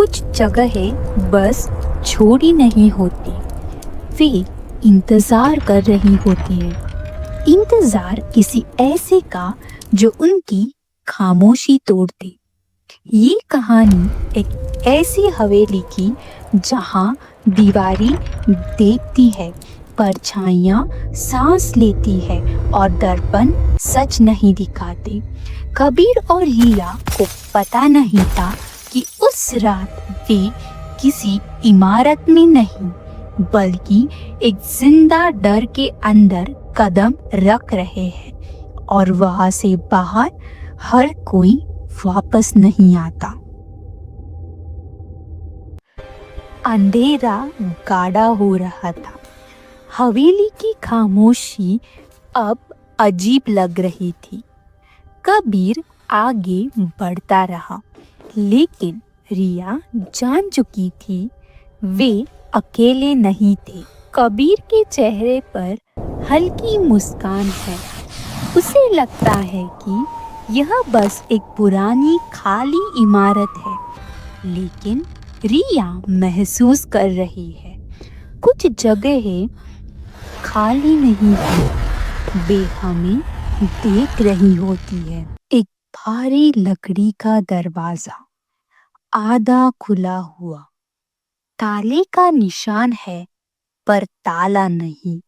कुछ जगहें बस छोड़ी नहीं होती, वे इंतज़ार कर रही होती है। इंतज़ार किसी ऐसे का जो उनकी खामोशी तोड़ दे। ये कहानी एक ऐसी हवेली की जहाँ दीवारें देखती है, परछाइयाँ सांस लेती है और दर्पण सच नहीं दिखाते। कबीर और रिया को पता नहीं था कि उस रात वे किसी इमारत में नहीं बल्कि एक जिंदा डर के अंदर कदम रख रहे हैं और वहां से बाहर हर कोई वापस नहीं आता। अंधेरा गाढ़ा हो रहा था। हवेली की खामोशी अब अजीब लग रही थी। कबीर आगे बढ़ता रहा, लेकिन रिया जान चुकी थी वे अकेले नहीं थे। कबीर के चेहरे पर हल्की मुस्कान है। उसे लगता है कि यह बस एक पुरानी खाली इमारत है, लेकिन रिया महसूस कर रही है कुछ जगहें खाली नहीं है, वे हमें देख रही होती है। एक भारी लकड़ी का दरवाजा आधा खुला हुआ, ताले का निशान है पर ताला नहीं।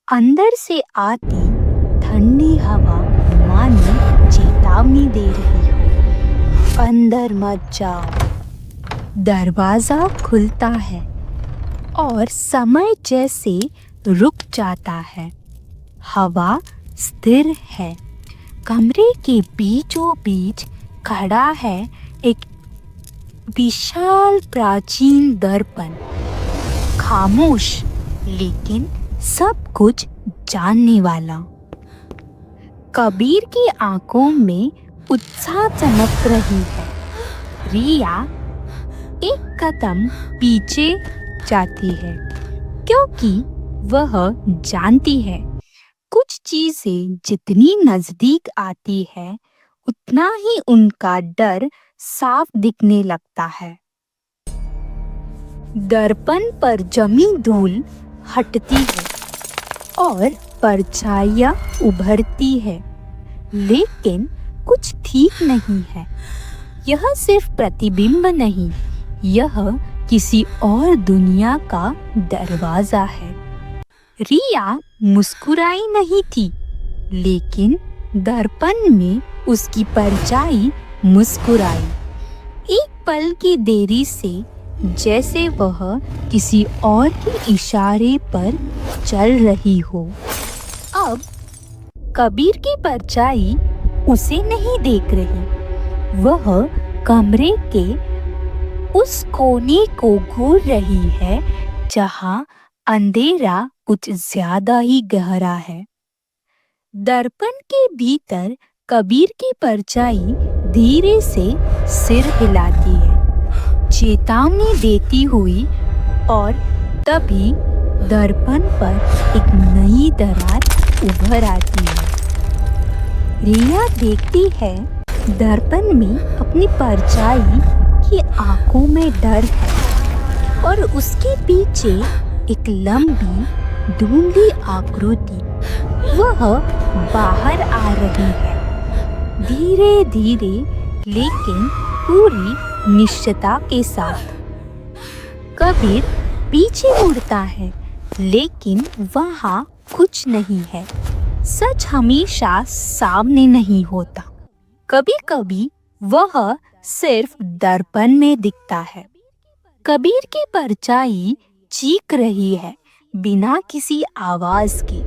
अंदर से आती ठंडी हवा मानो चेतावनी दे रही हो, अंदर मत जाओ। दरवाजा खुलता है और समय जैसे रुक जाता है। हवा स्थिर है। कमरे के बीचों बीच खड़ा है एक विशाल प्राचीन दर्पण, खामोश लेकिन सब कुछ जानने वाला। कबीर की आंखों में उत्साह चमक रही है। रिया एक कदम पीछे जाती है, क्योंकि वह जानती है कुछ चीजें जितनी नजदीक आती है उतना ही उनका डर साफ दिखने लगता है। दर्पण पर जमी धूल हटती है और परछाइयाँ उभरती है, लेकिन कुछ ठीक नहीं है। यह सिर्फ प्रतिबिंब नहीं, यह किसी और दुनिया का दरवाजा है। रिया मुस्कुराई नहीं थी, लेकिन दर्पण में उसकी परछाई मुस्कुराई, एक पल की देरी से, जैसे वह किसी और के इशारे पर चल रही हो। अब कबीर की परछाई उसे नहीं देख रही, वह कमरे के उस कोने को घूर रही है जहां अंधेरा कुछ ज्यादा ही गहरा है। दर्पण के भीतर कबीर की परछाई धीरे से सिर हिलाती है, चेतावनी देती हुई, और तभी दर्पण पर एक नई दरार उभर आती है। रिया देखती है दर्पण में अपनी परछाई की आंखों में डर है और उसके पीछे एक लंबी धुंधली आकृति, वह बाहर आ रही है, धीरे धीरे लेकिन पूरी निश्चयता के साथ। कबीर पीछे मुड़ता है, लेकिन वहाँ कुछ नहीं है। सच हमेशा सामने नहीं होता, कभी कभी वह सिर्फ दर्पण में दिखता है। कबीर की परछाई चीख रही है बिना किसी आवाज के।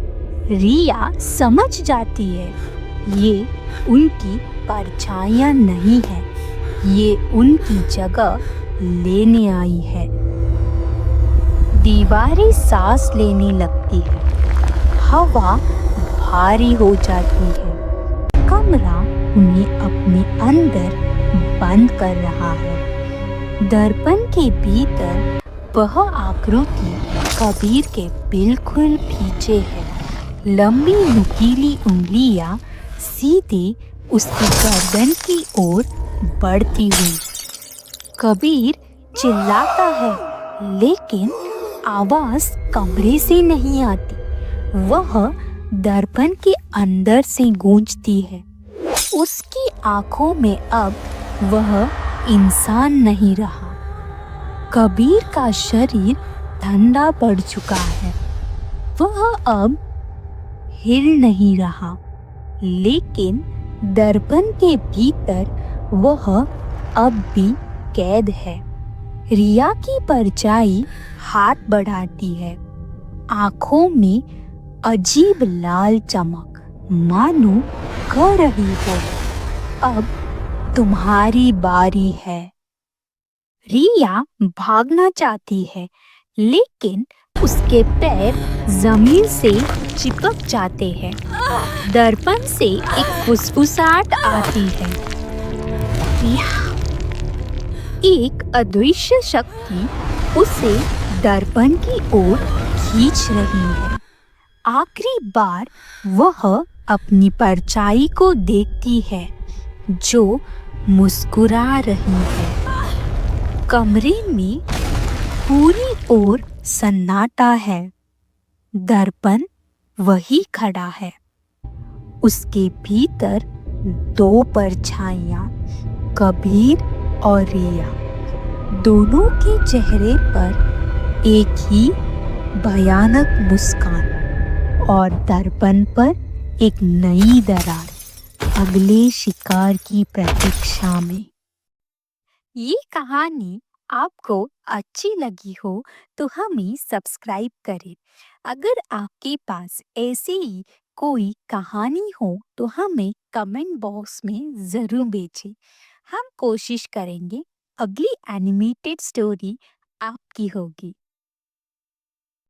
रिया समझ जाती है ये उनकी परछाइयाँ नहीं है, ये उनकी जगह लेने आई है। दीवारें सांस लेने लगती है, हवा भारी हो जाती है, कमरा उन्हें अपने अंदर बंद कर रहा है। दर्पण के भीतर वह आकृति कबीर के बिल्कुल पीछे है, लंबी नुकीली उंगलियां सीधे उसकी गर्दन की ओर बढ़ती हुई। कबीर चिल्लाता है, लेकिन आवाज कमरे से नहीं आती। वह दर्पण के अंदर से गूंजती है। उसकी आंखों में अब वह इंसान नहीं रहा। कबीर का शरीर ठंडा पड़ चुका है। वह अब हिल नहीं रहा, लेकिन दर्पण के भीतर वह अब भी कैद है। रिया की परछाई हाथ बढ़ाती है, आंखों में अजीब लाल चमक, मानो कह रही हो, अब तुम्हारी बारी है। रिया भागना चाहती है, लेकिन उसके पैर जमीन से चिपक जाते हैं। दर्पण से एक फुसफुसाहट आती है। एक अदृश्य शक्ति उसे दर्पण की ओर खींच रही है। आखिरी बार वह अपनी परछाई को देखती है, जो मुस्कुरा रही है। कमरे में पूरी ओर सन्नाटा है। दर्पण वही खड़ा है। उसके भीतर दो परछाइयां, कबीर और रिया। दोनों के चेहरे पर एक ही भयानक मुस्कान और दर्पण पर एक नई दरार, अगले शिकार की प्रतीक्षा में। ये कहानी आपको अच्छी लगी हो तो हमें सब्सक्राइब करें। अगर आपके पास ऐसी ही कोई कहानी हो तो हमें कमेंट बॉक्स में ज़रूर भेजें। हम कोशिश करेंगे अगली एनिमेटेड स्टोरी आपकी होगी।